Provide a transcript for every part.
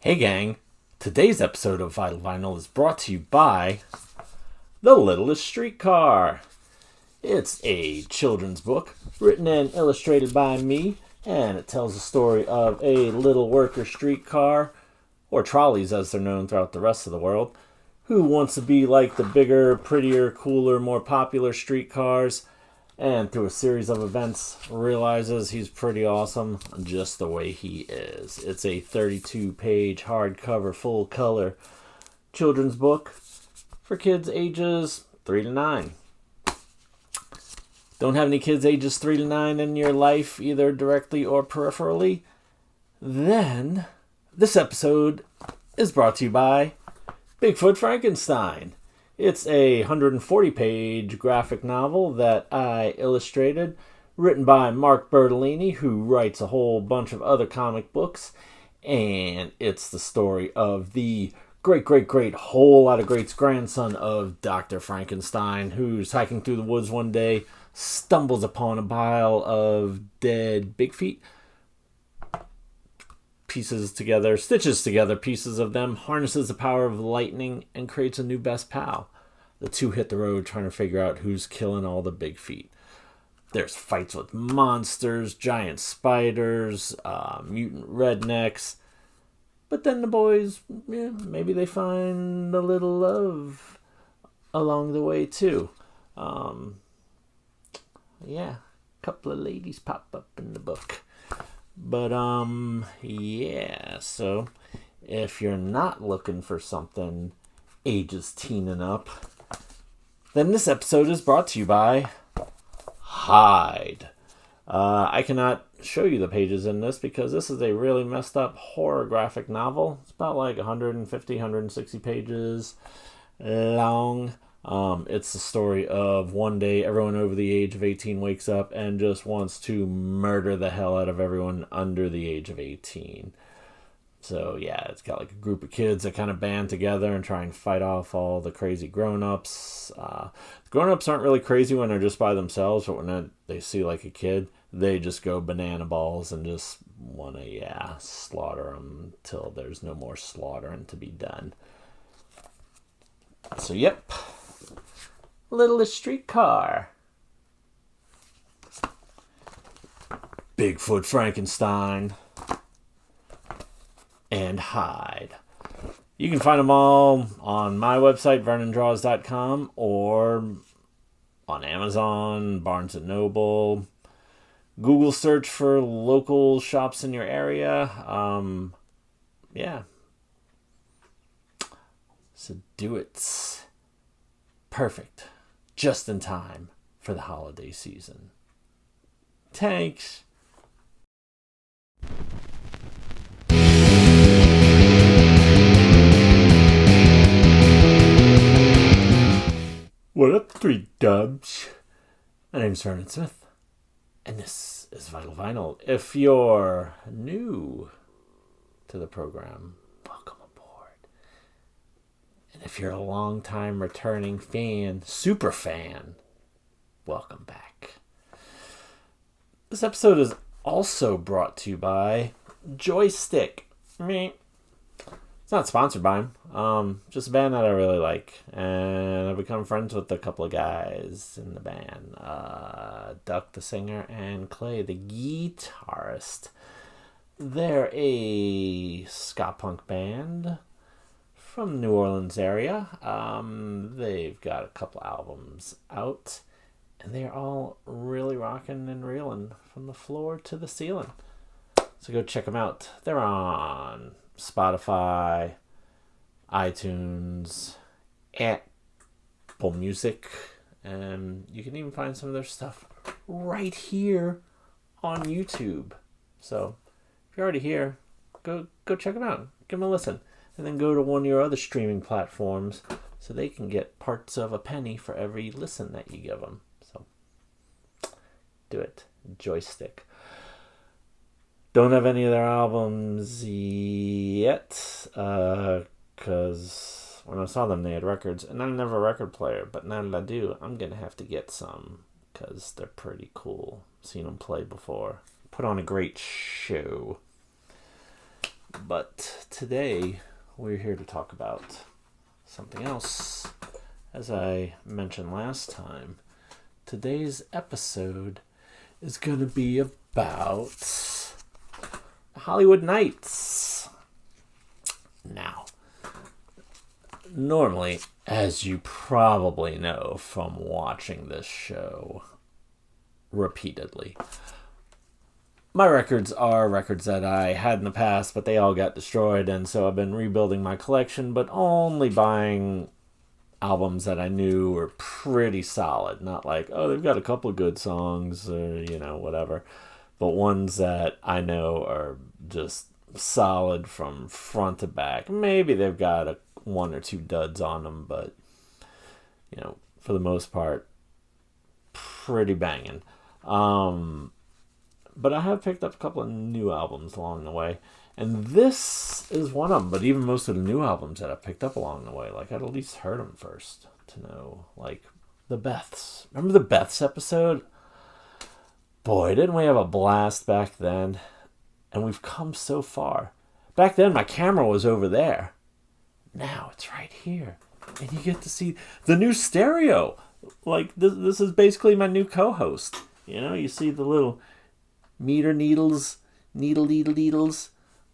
Hey gang, today's episode of Vital Vinyl is brought to you by The Littlest Streetcar. It's a children's book written and illustrated by me, and it tells the story of a little worker streetcar, or trolleys as they're known throughout the rest of the world, who wants to be like the bigger, prettier, cooler, more popular streetcars, and through a series of events realizes he's pretty awesome just the way he is. It's a 32-page hardcover full color children's book for kids ages 3 to 9. Don't have any kids ages 3 to 9 in your life, either directly or peripherally? Then this episode is brought to you by Bigfoot Frankenstein. It's a 140-page graphic novel that I illustrated, written by Mark Bertolini, who writes a whole bunch of other comic books, and it's the story of the great whole lot of greats grandson of Dr. Frankenstein, who's hiking through the woods one day, stumbles upon a pile of dead big feet, stitches together pieces of them, harnesses the power of lightning, and creates a new best pal. The two hit the road trying to figure out who's killing all the big feet. There's fights with monsters, giant spiders, mutant rednecks. But then the boys, maybe they find a little love along the way too. A couple of ladies pop up in the book. But, so if you're not looking for something ages teen and up, then this episode is brought to you by Hide. I cannot show you the pages in this because this is a really messed up horror graphic novel. It's about like 150, 160 pages long. It's the story of one day everyone over the age of 18 wakes up and just wants to murder the hell out of everyone under the age of 18. So yeah, it's got like a group of kids that kind of band together and try and fight off all the crazy grown-ups. Grown-ups aren't really crazy when they're just by themselves, but when they see like a kid, they just go banana balls and just want to, slaughter them till there's no more slaughtering to be done. So yep. Littlest Streetcar. Bigfoot Frankenstein. And Hide. You can find them all on my website, vernondraws.com, or on Amazon, Barnes & Noble. Google search for local shops in your area. So do it. Perfect. Just in time for the holiday season. Thanks. What up, three dubs? My name's Vernon Smith, and this is Vital Vinyl. If you're new to the program, welcome aboard. And if you're a long-time returning fan, super fan, welcome back. This episode is also brought to you by Joystick. It's not sponsored by him. Just a band that I really like. And I've become friends with a couple of guys in the band. Duck the singer and Clay the guitarist. They're a ska punk band from the New Orleans area. They've got a couple albums out. And they're all really rocking and reeling from the floor to the ceiling. So go check them out. They're on Spotify, iTunes, Apple Music, and you can even find some of their stuff right here on YouTube. So if you're already here, go check them out. Give them a listen. And then go to one of your other streaming platforms so they can get parts of a penny for every listen that you give them. So do it. Joystick. Don't have any of their albums yet, because when I saw them, they had records, and I didn't have a record player, but now that I do, I'm going to have to get some, because they're pretty cool. Seen them play before. Put on a great show. But today we're here to talk about something else. As I mentioned last time, today's episode is going to be about Hollywood Nights. Now, normally, as you probably know from watching this show repeatedly, my records are records that I had in the past, but they all got destroyed, and so I've been rebuilding my collection, but only buying albums that I knew were pretty solid. Not like, oh, they've got a couple of good songs, or, whatever. But ones that I know are just solid from front to back. Maybe they've got one or two duds on them, but, for the most part, pretty banging. But I have picked up a couple of new albums along the way. And this is one of them. But even most of the new albums that I picked up along the way, I'd at least heard them first to know. The Beths. Remember the Beths episode? Boy, didn't we have a blast back then. And we've come so far. Back then, my camera was over there. Now it's right here. And you get to see the new stereo. This is basically my new co-host. You see the little meter needles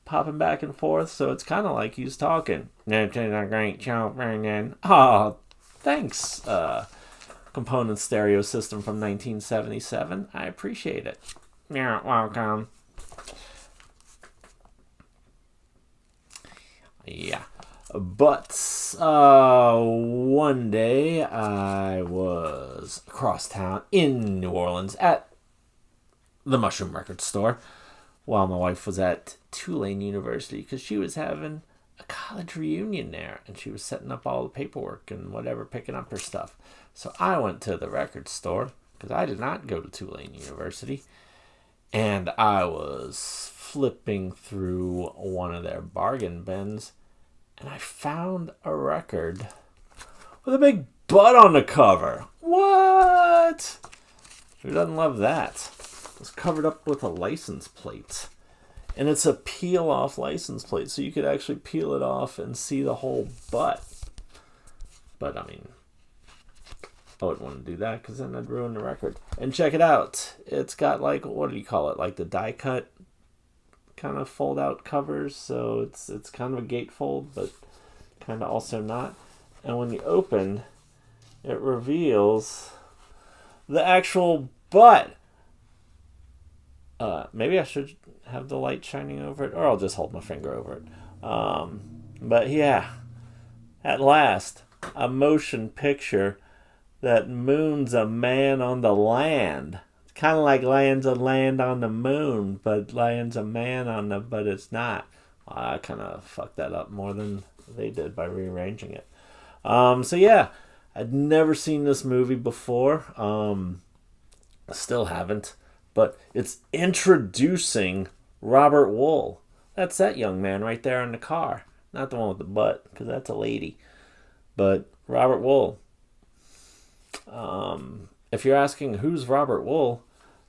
popping back and forth, so it's kind of like he's talking. Oh, thanks, Component stereo system from 1977. I appreciate it. You're welcome. Yeah. But one day I was across town in New Orleans at the Mushroom Record store while my wife was at Tulane University because she was having a college reunion there and she was setting up all the paperwork and whatever, picking up her stuff. So I went to the record store because I did not go to Tulane University, and I was flipping through one of their bargain bins and I found a record with a big butt on the cover. What? Who doesn't love that? It's covered up with a license plate. And it's a peel-off license plate, so you could actually peel it off and see the whole butt. But, I wouldn't want to do that, because then I'd ruin the record. And check it out. It's got, what do you call it? The die-cut kind of fold-out covers. So it's kind of a gatefold, but kind of also not. And when you open, it reveals the actual butt. Maybe I should have the light shining over it, or I'll just hold my finger over it. But yeah, at last, a motion picture that moons a man on the land. It's kind of like lands a land on the moon, but lands a man on the, but it's not. I kind of fucked that up more than they did by rearranging it. So yeah, I'd never seen this movie before. Still haven't. But it's introducing Robert Wuhl. That's that young man right there in the car. Not the one with the butt, because that's a lady. But Robert Wuhl. If you're asking who's Robert Wuhl,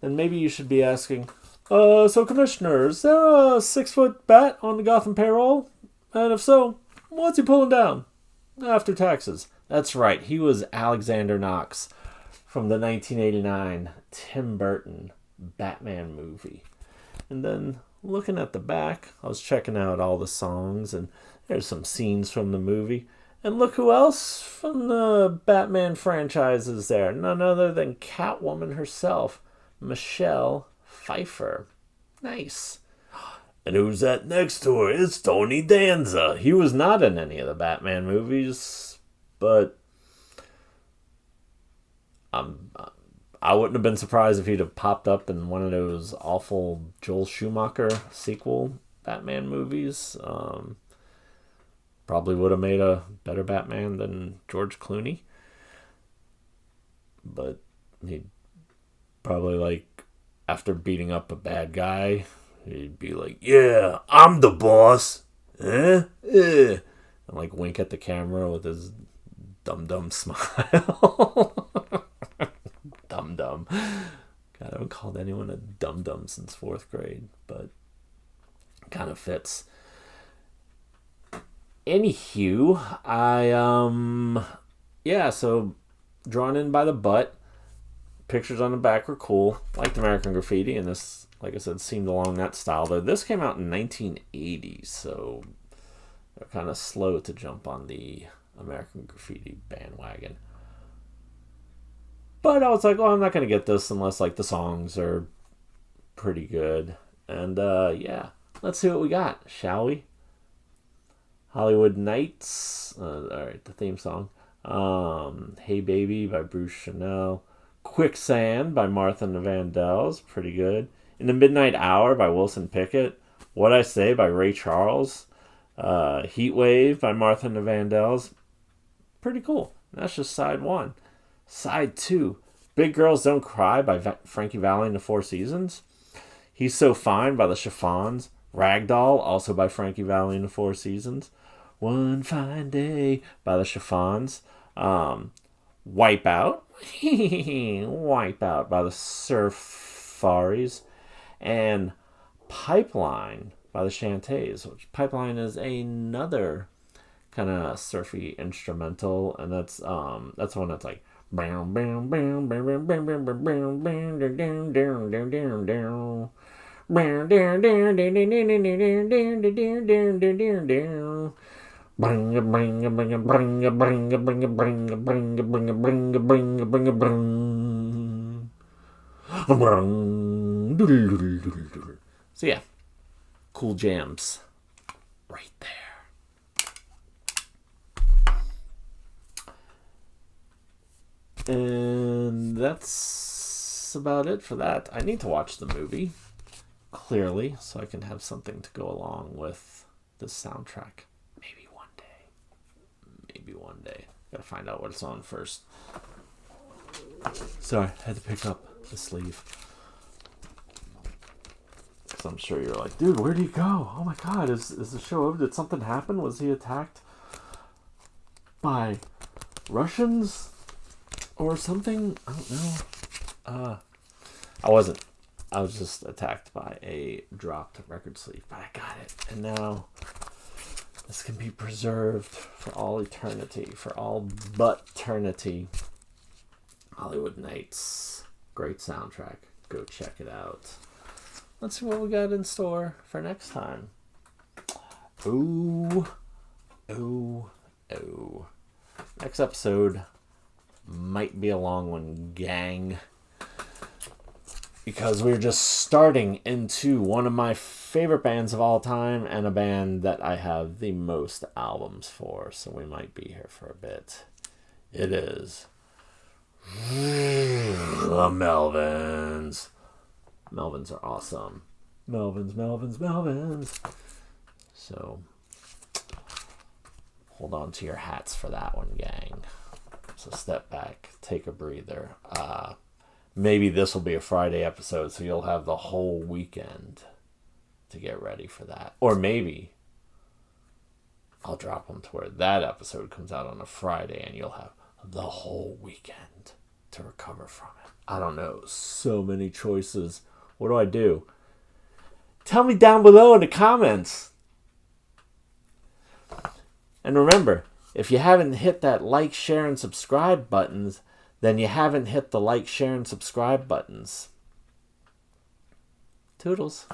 then maybe you should be asking, so Commissioner, is there a 6-foot bat on the Gotham payroll? And if so, what's he pulling down? After taxes. That's right, he was Alexander Knox from the 1989 Tim Burton Batman movie. And then looking at the back, I was checking out all the songs, and there's some scenes from the movie. And look who else from the Batman franchise is there. None other than Catwoman herself, Michelle Pfeiffer. Nice. And who's that next to her? It's Tony Danza. He was not in any of the Batman movies, but I wouldn't have been surprised if he'd have popped up in one of those awful Joel Schumacher sequel Batman movies. Probably would have made a better Batman than George Clooney. But he'd probably, after beating up a bad guy, he'd be like, yeah, I'm the boss. And wink at the camera with his dum-dum smile. Dum-dum. God, I haven't called anyone a dum-dum since 4th grade, but kind of fits. Anywho, yeah, so drawn in by the butt. Pictures on the back were cool. Liked American Graffiti, and this, like I said, seemed along that style. Though this came out in 1980, so they're kind of slow to jump on the American Graffiti bandwagon. But I was like, I'm not going to get this unless like the songs are pretty good. And yeah, let's see what we got, shall we? Hollywood Nights. All right, the theme song. Hey Baby by Bruce Chanel. Quicksand by Martha and the Vandells. Pretty good. In the Midnight Hour by Wilson Pickett. What I Say by Ray Charles. Heat Wave by Martha and the Vandells. Pretty cool. That's just side one. Side two. Big Girls Don't Cry by Frankie Valli and the Four Seasons. He's So Fine by the Chiffons. Ragdoll, also by Frankie Valli and the Four Seasons. One Fine Day by the Chiffons. Wipeout. Wipeout by the Surfaris. And Pipeline by the Shantays. Which Pipeline is another kind of surfy instrumental, and that's one that's like so yeah, cool jams right there. And that's about it for that. I need to watch the movie, clearly, so I can have something to go along with the soundtrack. Maybe one day. Maybe one day. Gotta find out what it's on first. Sorry, I had to pick up the sleeve. Because I'm sure you're like, dude, where'd he go? Oh my god, is the show over? Did something happen? Was he attacked by Russians? Or something? I don't know. I wasn't. I was just attacked by a dropped record sleeve. But I got it. And now this can be preserved for all eternity. For all but eternity. Hollywood Nights. Great soundtrack. Go check it out. Let's see what we got in store for next time. Ooh. Next episode might be a long one, gang, because we're just starting into one of my favorite bands of all time and a band that I have the most albums for, so we might be here for a bit. It is the Melvins. Melvins are awesome. Melvins. So hold on to your hats for that one, gang. So step back, take a breather. Maybe this will be a Friday episode, so you'll have the whole weekend to get ready for that. Or maybe I'll drop them to where that episode comes out on a Friday and you'll have the whole weekend to recover from it. I don't know. So many choices. What do I do? Tell me down below in the comments. And remember, if you haven't hit that like, share, and subscribe buttons, then you haven't hit the like, share, and subscribe buttons. Toodles.